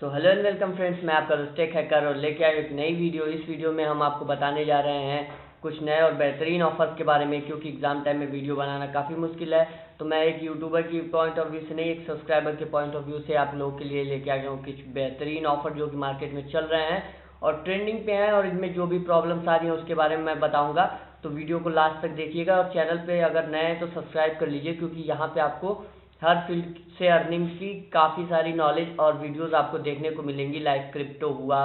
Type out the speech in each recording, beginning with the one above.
So hello and welcome friends, मैं आपका दोस्त टेक हैकर और लेके आया एक नई वीडियो। इस वीडियो में हम आपको बताने जा रहे हैं कुछ नए और बेहतरीन ऑफर्स के बारे में, क्योंकि एग्जाम टाइम में वीडियो बनाना काफ़ी मुश्किल है। तो मैं एक यूट्यूबर की पॉइंट ऑफ व्यू से नहीं, एक सब्सक्राइबर के पॉइंट ऑफ व्यू से आप लोगों के लिए लेके आ गया हूँ कुछ बेहतरीन ऑफर जो कि मार्केट में चल रहे हैं और ट्रेंडिंग पे हैं, और इनमें जो भी प्रॉब्लम्स आ रही हैं उसके बारे में मैं बताऊँगा। तो वीडियो को लास्ट तक देखिएगा और चैनल पर अगर नए हैं तो सब्सक्राइब कर लीजिए, क्योंकि यहाँ पर आपको हर फील्ड से अर्निंग की काफ़ी सारी नॉलेज और वीडियोस आपको देखने को मिलेंगी। लाइक क्रिप्टो हुआ,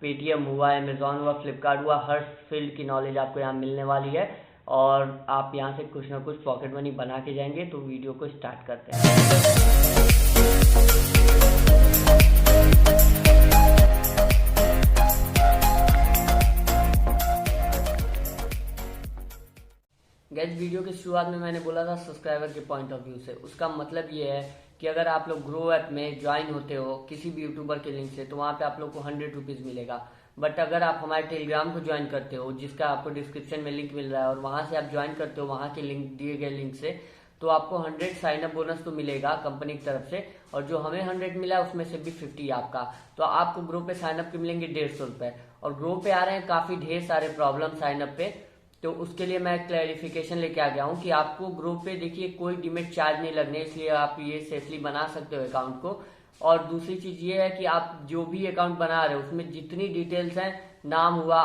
पेटीएम हुआ, अमेजोन हुआ, फ्लिपकार्ट हुआ, हर फील्ड की नॉलेज आपको यहाँ मिलने वाली है और आप यहाँ से कुछ ना कुछ पॉकेट मनी बना के जाएंगे। तो वीडियो को स्टार्ट करते हैं। गैस, वीडियो की शुरुआत में मैंने बोला था सब्सक्राइबर के पॉइंट ऑफ व्यू से। उसका मतलब ये है कि अगर आप लोग ग्रो ऐप में ज्वाइन होते हो किसी भी यूट्यूबर के लिंक से, तो वहाँ पे आप लोग को 100 रुपीज़ मिलेगा। बट अगर आप हमारे टेलीग्राम को ज्वाइन करते हो, जिसका आपको डिस्क्रिप्शन में लिंक मिल रहा है, और वहाँ से आप ज्वाइन करते हो वहाँ के लिंक दिए गए लिंक से, तो आपको 100 साइन अप बोनस तो मिलेगा कंपनी की तरफ से, और जो हमें 100 मिला है उसमें से भी 50 आपका। तो आपको ग्रुप पे साइन अप के मिलेंगे 150 रुपये, और ग्रुप पे आ रहे हैं काफ़ी ढेर सारे प्रॉब्लम साइन अप पे। तो उसके लिए मैं क्लैरिफिकेशन लेके आ गया हूँ कि आपको ग्रुप पे देखिए कोई डिमेट चार्ज नहीं लगने, इसलिए आप ये सेफली बना सकते हो अकाउंट को। और दूसरी चीज ये है कि आप जो भी अकाउंट बना रहे हो उसमें जितनी डिटेल्स हैं, नाम हुआ,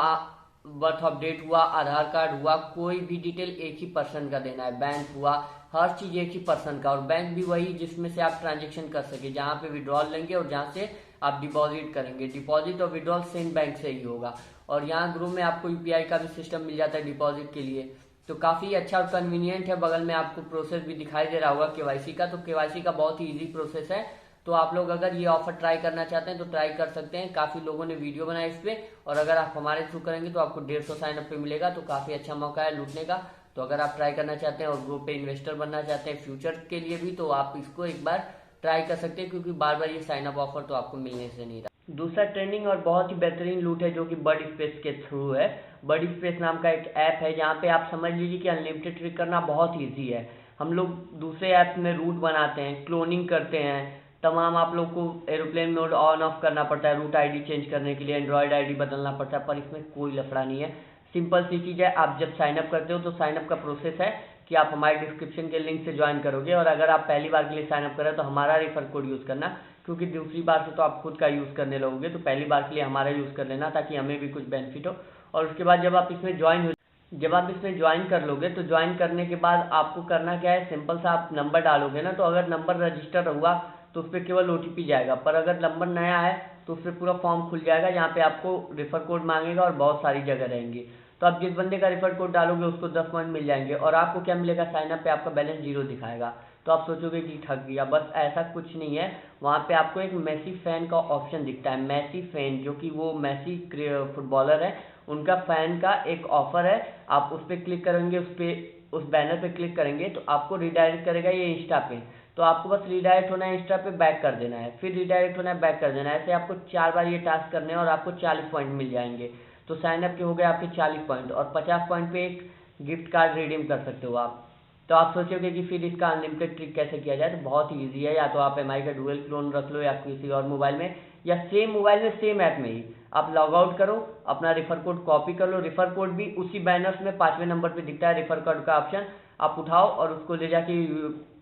बर्थ ऑफ डेट हुआ, आधार कार्ड हुआ, कोई भी डिटेल एक ही पर्सन का देना है। बैंक हुआ, हर चीज एक ही पर्सन का, और बैंक भी वही जिसमें से आप ट्रांजेक्शन कर सके, जहाँ पे विड्रॉल लेंगे और जहाँ से आप डिपॉजिट करेंगे। डिपॉजिट और विड्रॉल सेम बैंक से ही होगा। और यहाँ ग्रुप में आपको यूपीआई का भी सिस्टम मिल जाता है डिपॉजिट के लिए, तो काफ़ी अच्छा और कन्वीनियंट है। बगल में आपको प्रोसेस भी दिखाई दे रहा होगा केवाईसी का, तो केवाईसी का बहुत ही इजी प्रोसेस है। तो आप लोग अगर ये ऑफर ट्राई करना चाहते हैं तो ट्राई कर सकते हैं। काफ़ी लोगों ने वीडियो बनाया इस पर, और अगर आप हमारे थ्रू करेंगे तो आपको 150 साइन अप पे मिलेगा। तो काफ़ी अच्छा मौका है लूटने का। तो अगर आप ट्राई करना चाहते हैं और ग्रुप पे इन्वेस्टर बनना चाहते हैं फ्यूचर के लिए भी, तो आप इसको एक बार ट्राई कर सकते हैं, क्योंकि बार बार ये साइन अप ऑफर तो आपको मिलने से नहीं रहा। दूसरा ट्रेंडिंग और बहुत ही बेहतरीन लूट है जो कि बर्ड स्पेस के थ्रू है। बर्ड स्पेस नाम का एक ऐप है जहाँ पे आप समझ लीजिए कि अनलिमिटेड ट्रिक करना बहुत ईजी है। हम लोग दूसरे ऐप में रूट बनाते हैं, क्लोनिंग करते हैं, तमाम आप लोग को एरोप्लेन मोड ऑन ऑफ करना पड़ता है, रूट आईडी चेंज करने के लिए एंड्रॉयड आईडी बदलना पड़ता है, पर इसमें कोई लफड़ा नहीं है। सिंपल सी चीज़ है, आप जब साइन अप करते हो तो साइन अप का प्रोसेस है कि आप हमारे डिस्क्रिप्शन के लिंक से ज्वाइन करोगे, और अगर आप पहली बार के लिए साइन अप करें तो हमारा रेफर कोड यूज़ करना, क्योंकि दूसरी बार से तो आप खुद का यूज़ करने लगोगे। तो पहली बार के लिए हमारा यूज़ कर लेना ताकि हमें भी कुछ बेनिफिट हो। और उसके बाद जब आप इसमें ज्वाइन कर लोगे तो ज्वाइन करने के बाद आपको करना क्या है, सिंपल सा आप नंबर डालोगे ना, तो अगर नंबर रजिस्टर हुआ तो उस पर केवल ओटीपी जाएगा, पर अगर नंबर नया है तो उस पर पूरा फॉर्म खुल जाएगा जहाँ पे आपको रेफर कोड मांगेगा और बहुत सारी जगह रहेंगी। तो आप जिस बंदे का रेफर कोड डालोगे उसको 10 पॉइंट मिल जाएंगे, और आपको क्या मिलेगा, साइन अप पे आपका बैलेंस 0 दिखाएगा। तो आप सोचोगे कि ठग गया, बस ऐसा कुछ नहीं है। वहाँ पे आपको एक मैसी फैन का ऑप्शन दिखता है। मैसी फैन जो कि वो मैसी फुटबॉलर है, उनका फैन का एक ऑफर है। आप उस पर क्लिक करेंगे, उस बैनर पे क्लिक करेंगे तो आपको रिडायरेक्ट करेगा ये इंस्टा पे। तो आपको बस रिडायरेक्ट होना है, इंस्टा पे बैक कर देना है, फिर रिडायरेक्ट होना है, बैक कर देना है। ऐसे आपको 4 बार ये टास्क करने हैं और आपको 40 पॉइंट मिल जाएंगे। तो साइन अप के हो गए आपके 40 पॉइंट, और 50 पॉइंट पे एक गिफ्ट कार्ड रिडीम कर सकते हो आप। तो आप सोचोगे कि फिर इसका अनलिमिटेड ट्रिक कैसे किया जाए, तो बहुत ही ईजी है। या तो आप एमआई का डुअल क्लोन रख लो या किसी और मोबाइल में, या सेम मोबाइल में सेम ऐप में ही आप लॉग आउट करो, अपना रेफर कोड कॉपी कर लो। रेफर कोड भी उसी बैनर्स में 5वें नंबर पे दिखता है रेफर कोड का ऑप्शन, आप उठाओ और उसको ले जाके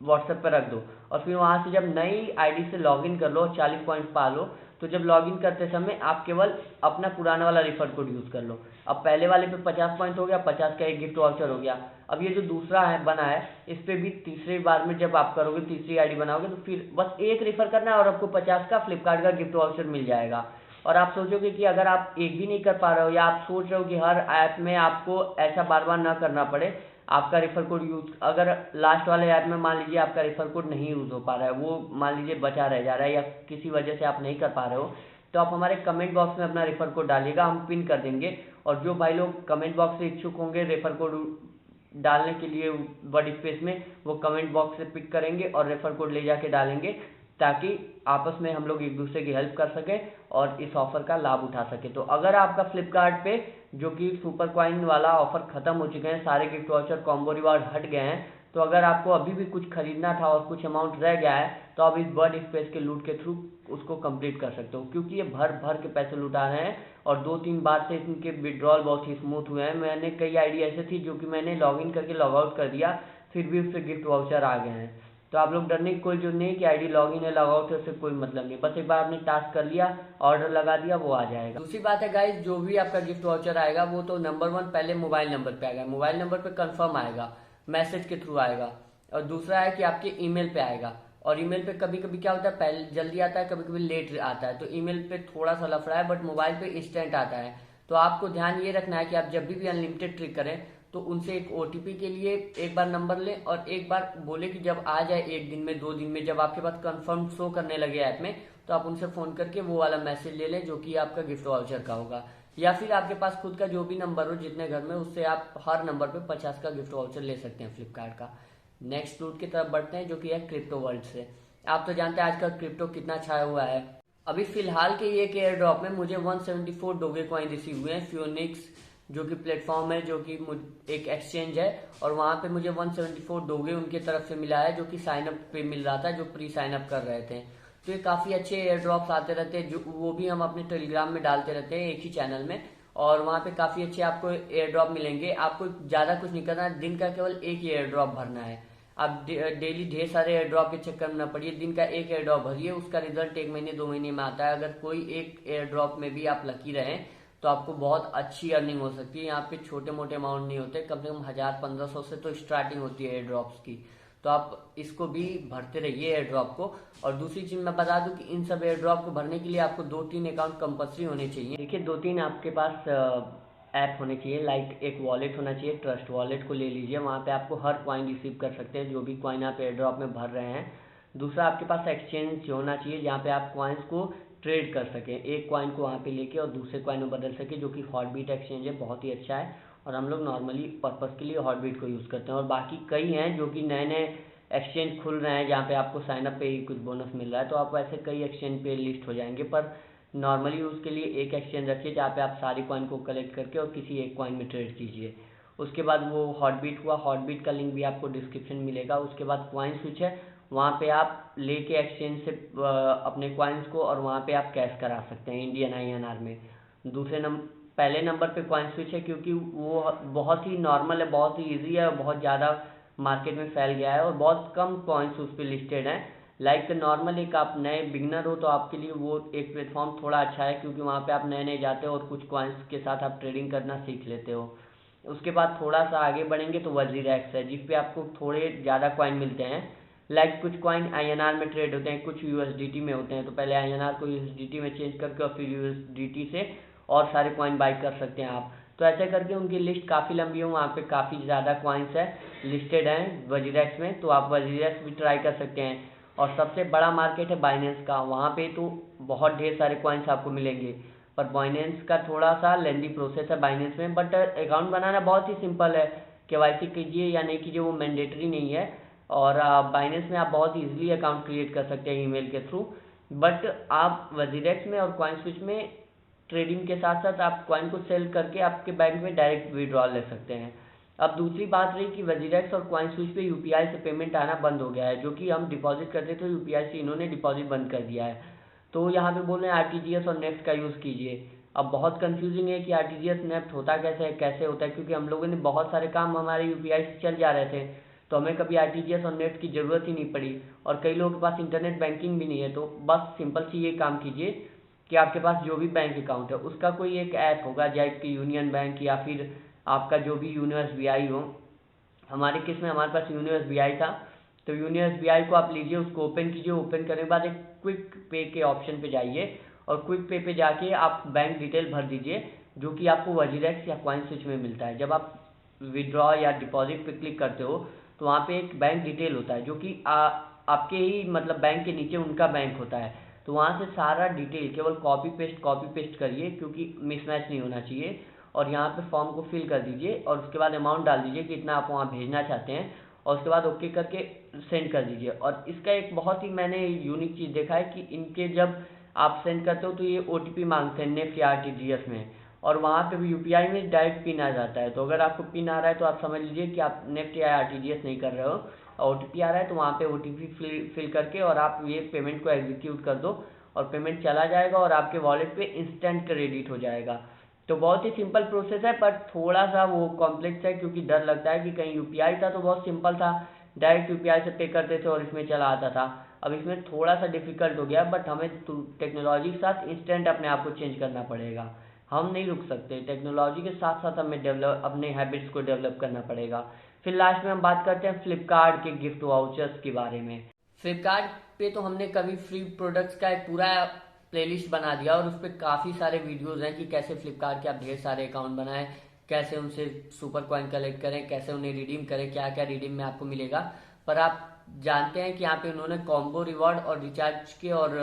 व्हाट्सएप पर रख दो, और फिर वहाँ से जब नई आईडी से लॉगिन कर लो, 40 पॉइंट पा लो, तो जब लॉगिन करते समय आप केवल अपना पुराना वाला रेफर कोड यूज़ कर लो। अब पहले वाले पे 50 पॉइंट हो गया, 50 का एक गिफ्ट वाउचर हो गया। अब ये जो दूसरा है बना है, इस पे भी तीसरी बार में जब आप करोगे, तीसरी आईडी बनाओगे, तो फिर बस एक रेफर करना है और आपको 50 का फ्लिपकार्ट का गिफ्ट वाउचर मिल जाएगा। और आप सोचोगे कि अगर आप एक भी नहीं कर पा रहे हो, या आप सोच रहे हो कि हर ऐप में आपको ऐसा बार बार ना करना पड़े, आपका रेफर कोड यूज, अगर लास्ट वाले ऐप में मान लीजिए आपका रेफर कोड नहीं यूज हो पा रहा है, वो मान लीजिए बचा रह जा रहा है, या किसी वजह से आप नहीं कर पा रहे हो, तो आप हमारे कमेंट बॉक्स में अपना रेफर कोड डालिएगा, हम पिन कर देंगे। और जो भाई लोग कमेंट बॉक्स से इच्छुक होंगे रेफर कोड डालने के लिए वर्ड स्पेस में, वो कमेंट बॉक्स से पिक करेंगे और रेफर कोड ले जाके डालेंगे, ताकि आपस में हम लोग एक दूसरे की हेल्प कर सके और इस ऑफर का लाभ उठा सके। तो अगर आपका फ्लिपकार्ट पे जो कि सुपर कॉइन वाला ऑफर खत्म हो चुके हैं, सारे गिफ्ट वाउचर कॉम्बो रिवार्ड हट गए हैं, तो अगर आपको अभी भी कुछ खरीदना था और कुछ अमाउंट रह गया है तो आप इस बर्ड स्पेस के लूट के थ्रू उसको कंप्लीट कर सकते हो, क्योंकि ये भर भर के पैसे लुटा रहे हैं और 2-3 बार से इनके विड्रॉल बहुत ही स्मूथ हुए हैं। मैंने कई आईडी ऐसे थी जो कि मैंने लॉगिन करके लॉग आउट कर दिया, फिर भी उससे गिफ्ट वाउचर आ गए हैं। तो आप लोग डरने की कोई जरूरत नहीं कि आईडी लॉगिन है लॉग आउट है उससे कोई मतलब नहीं, बस एक बार आपने टास्क कर लिया, ऑर्डर लगा दिया, वो आ जाएगा। दूसरी बात है गाइस, जो भी आपका गिफ्ट वाउचर आएगा वो तो नंबर 1 पहले मोबाइल नंबर पे आएगा, मोबाइल नंबर पे कंफर्म आएगा, मैसेज के थ्रू आएगा। और दूसरा है कि आपके ईमेल पे आएगा, और ईमेल पे कभी कभी क्या होता है, पहले जल्दी आता है, कभी कभी लेट आता है, तो ईमेल पे थोड़ा सा लफड़ा है, बट मोबाइल पे इंस्टेंट आता है। तो आपको ध्यान ये रखना है कि आप जब भी अनलिमिटेड ट्रिक करें तो उनसे एक ओटीपी के लिए एक बार नंबर लें और एक बार बोले कि जब आ जाए 1 दिन में 2 दिन में, जब आपके पास कंफर्म शो करने लगे ऐप में, तो आप उनसे फोन करके वो वाला मैसेज ले लें जो कि आपका गिफ्ट वाउचर का होगा। या फिर आपके पास खुद का जो भी नंबर हो जितने घर में, उससे आप हर नंबर पे 50 का गिफ्ट वाउचर ले सकते हैं फ्लिपकार्ट का। नेक्स्ट रूट की तरफ बढ़ते हैं जो कि है क्रिप्टो वर्ल्ड से। आप तो जानते हैं आजकल क्रिप्टो कितना छाया हुआ है। अभी फिलहाल के एक एयर ड्रॉप में मुझे 174 डोगे कॉइन रिसीव हुए हैं। फ्यूनिक्स जो कि प्लेटफॉर्म है, जो कि एक एक्सचेंज है, और वहां पे मुझे 174 डोगे उनके तरफ से मिला है, जो कि साइन अप पे मिल रहा था, जो प्री साइन अप कर रहे थे। तो ये काफी अच्छे एयर ड्रॉप्स आते रहते हैं, जो वो भी हम अपने टेलीग्राम में डालते रहते हैं एक ही चैनल में, और वहां पे काफी अच्छे आपको एयर ड्रॉप मिलेंगे। आपको ज्यादा कुछ नहीं करना है, दिन का केवल एक ही एयर ड्रॉप भरना है। आप डेली ढेर सारे एयर ड्रॉप के चक्कर में न पड़िए, दिन का एक एयर ड्रॉप भरिए, उसका रिजल्ट 1 महीने 2 महीने में आता है। अगर कोई एक एयर ड्रॉप में भी आप लकी रहे तो आपको बहुत अच्छी अर्निंग हो सकती है। यहाँ पे छोटे मोटे अमाउंट नहीं होते, कम से कम 1000-1500 से तो स्टार्टिंग होती है एयर ड्रॉप्स की। तो आप इसको भी भरते रहिए एयर ड्रॉप को। और दूसरी चीज मैं बता दूं कि इन सब एयर ड्रॉप को भरने के लिए आपको 2-3 अकाउंट कंपल्सरी होने चाहिए। देखिए 2-3 आपके पास ऐप होने चाहिए, लाइक एक वॉलेट होना चाहिए, ट्रस्ट वॉलेट को ले लीजिए, वहाँ पे आपको हर कॉइन रिसीव कर सकते हैं जो भी कॉइन आप एयर ड्रॉप में भर रहे हैं। दूसरा आपके पास एक्सचेंज होना चाहिए जहाँ पे आप कॉइन्स को ट्रेड कर सकें, एक कॉइन को वहाँ पे लेके और दूसरे कॉइन में बदल सके, जो कि हॉटबीट एक्सचेंज है, बहुत ही अच्छा है और हम लोग नॉर्मली पर्पस के लिए हॉटबीट को यूज़ करते हैं। और बाकी कई हैं जो कि नए नए एक्सचेंज खुल रहे हैं जहाँ पे आपको साइनअप पे ही कुछ बोनस मिल रहा है, तो आप ऐसे कई एक्सचेंज पे लिस्ट हो जाएंगे, पर नॉर्मली यूज़ के लिए एक एक्सचेंज रखिए जहाँ पे आप सारी कॉइन को कलेक्ट करके और किसी एक कॉइन में ट्रेड कीजिए। उसके बाद वो हॉटबीट हुआ, हॉटबीट का लिंक भी आपको डिस्क्रिप्शन में मिलेगा। उसके बाद कॉइन स्विच है, वहाँ पे आप लेके एक्सचेंज से अपने कॉइन्स को और वहाँ पे आप कैश करा सकते हैं इंडियन INR में। पहले नंबर पे कॉइन स्विच है क्योंकि वो बहुत ही नॉर्मल है, बहुत ही ईजी है और बहुत ज़्यादा मार्केट में फैल गया है और बहुत कम कॉइन्स उस पर लिस्टेड हैं। लाइक नॉर्मल एक आप नए बिगनर हो तो आपके लिए वो एक प्लेटफॉर्म थोड़ा अच्छा है, क्योंकि वहाँ पे आप नए नए जाते हो और कुछ कॉइन्स के साथ आप ट्रेडिंग करना सीख लेते हो। उसके बाद थोड़ा सा आगे बढ़ेंगे तो वजीरेक्स है, जिस पे आपको थोड़े ज़्यादा कॉइन मिलते हैं। लाइक कुछ कॉइन INR में ट्रेड होते हैं, कुछ USDT में होते हैं, तो पहले INR को USDT में चेंज करके और फिर USDT से और सारे कॉइन बाई कर सकते हैं आप। तो ऐसे करके उनकी लिस्ट काफ़ी लंबी है, वहाँ पे काफ़ी ज़्यादा कॉइन्स है लिस्टेड हैं वजीरेक्स में, तो आप वजीरेक्स भी ट्राई कर सकते हैं। और सबसे बड़ा मार्केट है बाइनेंस का, वहाँ पे तो बहुत ढेर सारे कॉइन्स आपको मिलेंगे, पर बाइनेंस का थोड़ा सा लेंदी प्रोसेस है बाइनेंस में, बट अकाउंट बनाना बहुत ही सिंपल है। KYC कीजिए या नहीं कीजिए वो मैंडेटरी नहीं है, और बाइनेंस में आप बहुत ईजिली अकाउंट क्रिएट कर सकते हैं ईमेल के थ्रू। बट आप वजीरेक्स में और कॉइन स्विच में ट्रेडिंग के साथ साथ आप कॉइन को सेल करके आपके बैंक में डायरेक्ट विड्रॉल ले सकते हैं। अब दूसरी बात रही कि वजीरेक्स और कॉइन स्विच पे UPI से पेमेंट आना बंद हो गया है, जो कि हम डिपॉजिट करते थे UPI से इन्होंने डिपॉजिट बंद कर दिया है। तो यहाँ पे बोल रहे हैं RTGS और नेफ्ट का यूज़ कीजिए। अब बहुत कंफ्यूजिंग है कि RTGS नेफ्ट होता कैसे होता है, क्योंकि हम लोगों ने बहुत सारे काम हमारे UPI से चल जा रहे थे, तो हमें कभी RTGS और नेफ्ट की ज़रूरत ही नहीं पड़ी। और कई लोगों के पास इंटरनेट बैंकिंग भी नहीं है, तो बस सिंपल सी ये काम कीजिए कि आपके पास जो भी बैंक अकाउंट है उसका कोई एक ऐप होगा, जैसे कि यूनियन बैंक या फिर आपका जो भी यूनो SBI हो। हमारे केस में हमारे पास यूनो SBI था, तो यूनो SBI को आप लीजिए, उसको ओपन कीजिए, ओपन करने के बाद एक क्विक पे के ऑप्शन पे जाइए और क्विक पे पे जाके आप बैंक डिटेल भर दीजिए, जो कि आपको वजीरेक्स या कॉइन स्विच में मिलता है। जब आप विड्रॉ या डिपॉजिट पे क्लिक करते हो तो वहाँ पे एक बैंक डिटेल होता है, जो कि आपके ही मतलब बैंक के नीचे उनका बैंक होता है, तो वहाँ से सारा डिटेल केवल कॉपी पेस्ट करिए, क्योंकि मिसमैच नहीं होना चाहिए। और यहाँ पे फॉर्म को फिल कर दीजिए और उसके बाद अमाउंट डाल दीजिए कि इतना आप वहाँ भेजना चाहते हैं, और उसके बाद ओके करके सेंड कर दीजिए। और इसका एक बहुत ही मैंने यूनिक चीज़ देखा है कि इनके जब आप सेंड करते हो तो ये OTP मांगते हैं नेफ्ट या RTGS में, और वहाँ पे भी यूपीआई में डायरेक्ट पिन आ जाता है। तो अगर आपको पिन आ रहा है तो आप समझ लीजिए कि आप नेफ्ट या आरटीजीएस नहीं कर रहे हो, ओटीपी आ रहा है तो वहाँ पे ओटीपी फिल करके और आप ये पेमेंट को एग्जीक्यूट कर दो और पेमेंट चला जाएगा और आपके वॉलेट पे इंस्टेंट क्रेडिट हो जाएगा। तो बहुत ही सिंपल प्रोसेस है, पर थोड़ा सा वो कॉम्प्लेक्स है क्योंकि डर लगता है कि कहीं यूपीआई था तो बहुत सिंपल था, डायरेक्ट यूपीआई से पे करते थे और इसमें चला आता था। अब इसमें थोड़ा सा डिफिकल्ट हो गया, बट हमें टेक्नोलॉजी के साथ इंस्टेंट अपने आप को चेंज करना पड़ेगा। हम नहीं रुक सकते, टेक्नोलॉजी के साथ साथ हमें अपने हैबिट्स को डेवलप करना पड़ेगा। फिर लास्ट में हम बात करते हैं फ्लिपकार्ट के गिफ्ट वाउचर्स के बारे में। फ्लिपकार्ट पे तो हमने कभी फ्री प्रोडक्ट्स का एक पूरा प्लेलिस्ट बना दिया और उस पर काफ़ी सारे वीडियोस हैं कि कैसे फ्लिपकार्ट के आप ढेर सारे अकाउंट बनाएं, कैसे उनसे सुपर कॉइन कलेक्ट करें, कैसे उन्हें रिडीम करें, क्या क्या रिडीम में आपको मिलेगा। पर आप जानते हैं कि यहाँ पे उन्होंने कॉम्बो रिवॉर्ड और रिचार्ज के और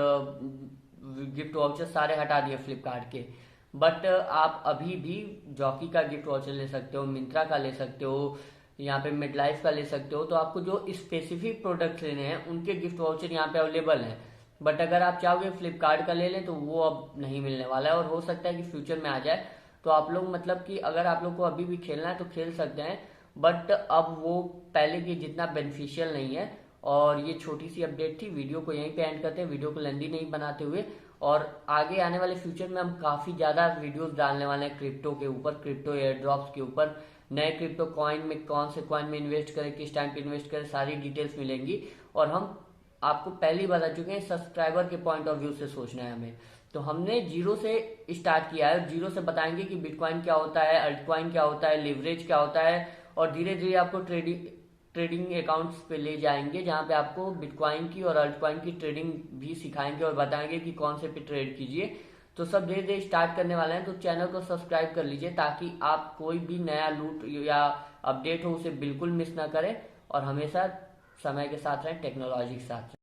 गिफ्ट वाउचर सारे हटा दिए फ्लिपकार्ट के। बट आप अभी भी जॉकी का गिफ्ट वाउचर ले सकते हो, मिंत्रा का ले सकते हो, यहाँ पे मिडलाइफ का ले सकते हो। तो आपको जो स्पेसिफिक प्रोडक्ट्स लेने हैं उनके गिफ्ट वाउचर यहाँ पे अवेलेबल हैं। बट अगर आप चाहोगे फ्लिपकार्ट का ले लें तो वो अब नहीं मिलने वाला है और हो सकता है कि फ्यूचर में आ जाए। तो आप लोग मतलब कि अगर आप लोग को अभी भी खेलना है तो खेल सकते हैं, बट अब वो पहले के जितना बेनिफिशियल नहीं है। और ये छोटी सी अपडेट थी, वीडियो को यहीं पे एंड करते हैं, वीडियो को लेंदी नहीं बनाते हुए। और आगे आने वाले फ्यूचर में हम काफ़ी ज़्यादा वीडियोस डालने वाले हैं क्रिप्टो के ऊपर, क्रिप्टो एयर ड्रॉप्स के ऊपर, नए क्रिप्टो कॉइन में कौन से कॉइन में इन्वेस्ट करें, किस टाइम पे इन्वेस्ट करें, सारी डिटेल्स मिलेंगी। और हम आपको पहले ही बता चुके हैं, सब्सक्राइबर के पॉइंट ऑफ व्यू से सोचना है हमें। तो हमने जीरो से स्टार्ट किया है, जीरो से बताएंगे कि बिटकॉइन क्या होता है, अल्टकॉइन क्या होता है, लिवरेज क्या होता है, और धीरे धीरे आपको ट्रेडिंग अकाउंट्स पे ले जाएंगे जहां पे आपको बिटकॉइन की और अल्टकॉइन की ट्रेडिंग भी सिखाएंगे और बताएंगे कि कौन से पे ट्रेड कीजिए। तो सब धीरे धीरे स्टार्ट करने वाले हैं, तो चैनल को सब्सक्राइब कर लीजिए ताकि आप कोई भी नया लूट या अपडेट हो उसे बिल्कुल मिस ना करें और हमेशा समय के साथ रहें, टेक्नोलॉजी के साथ।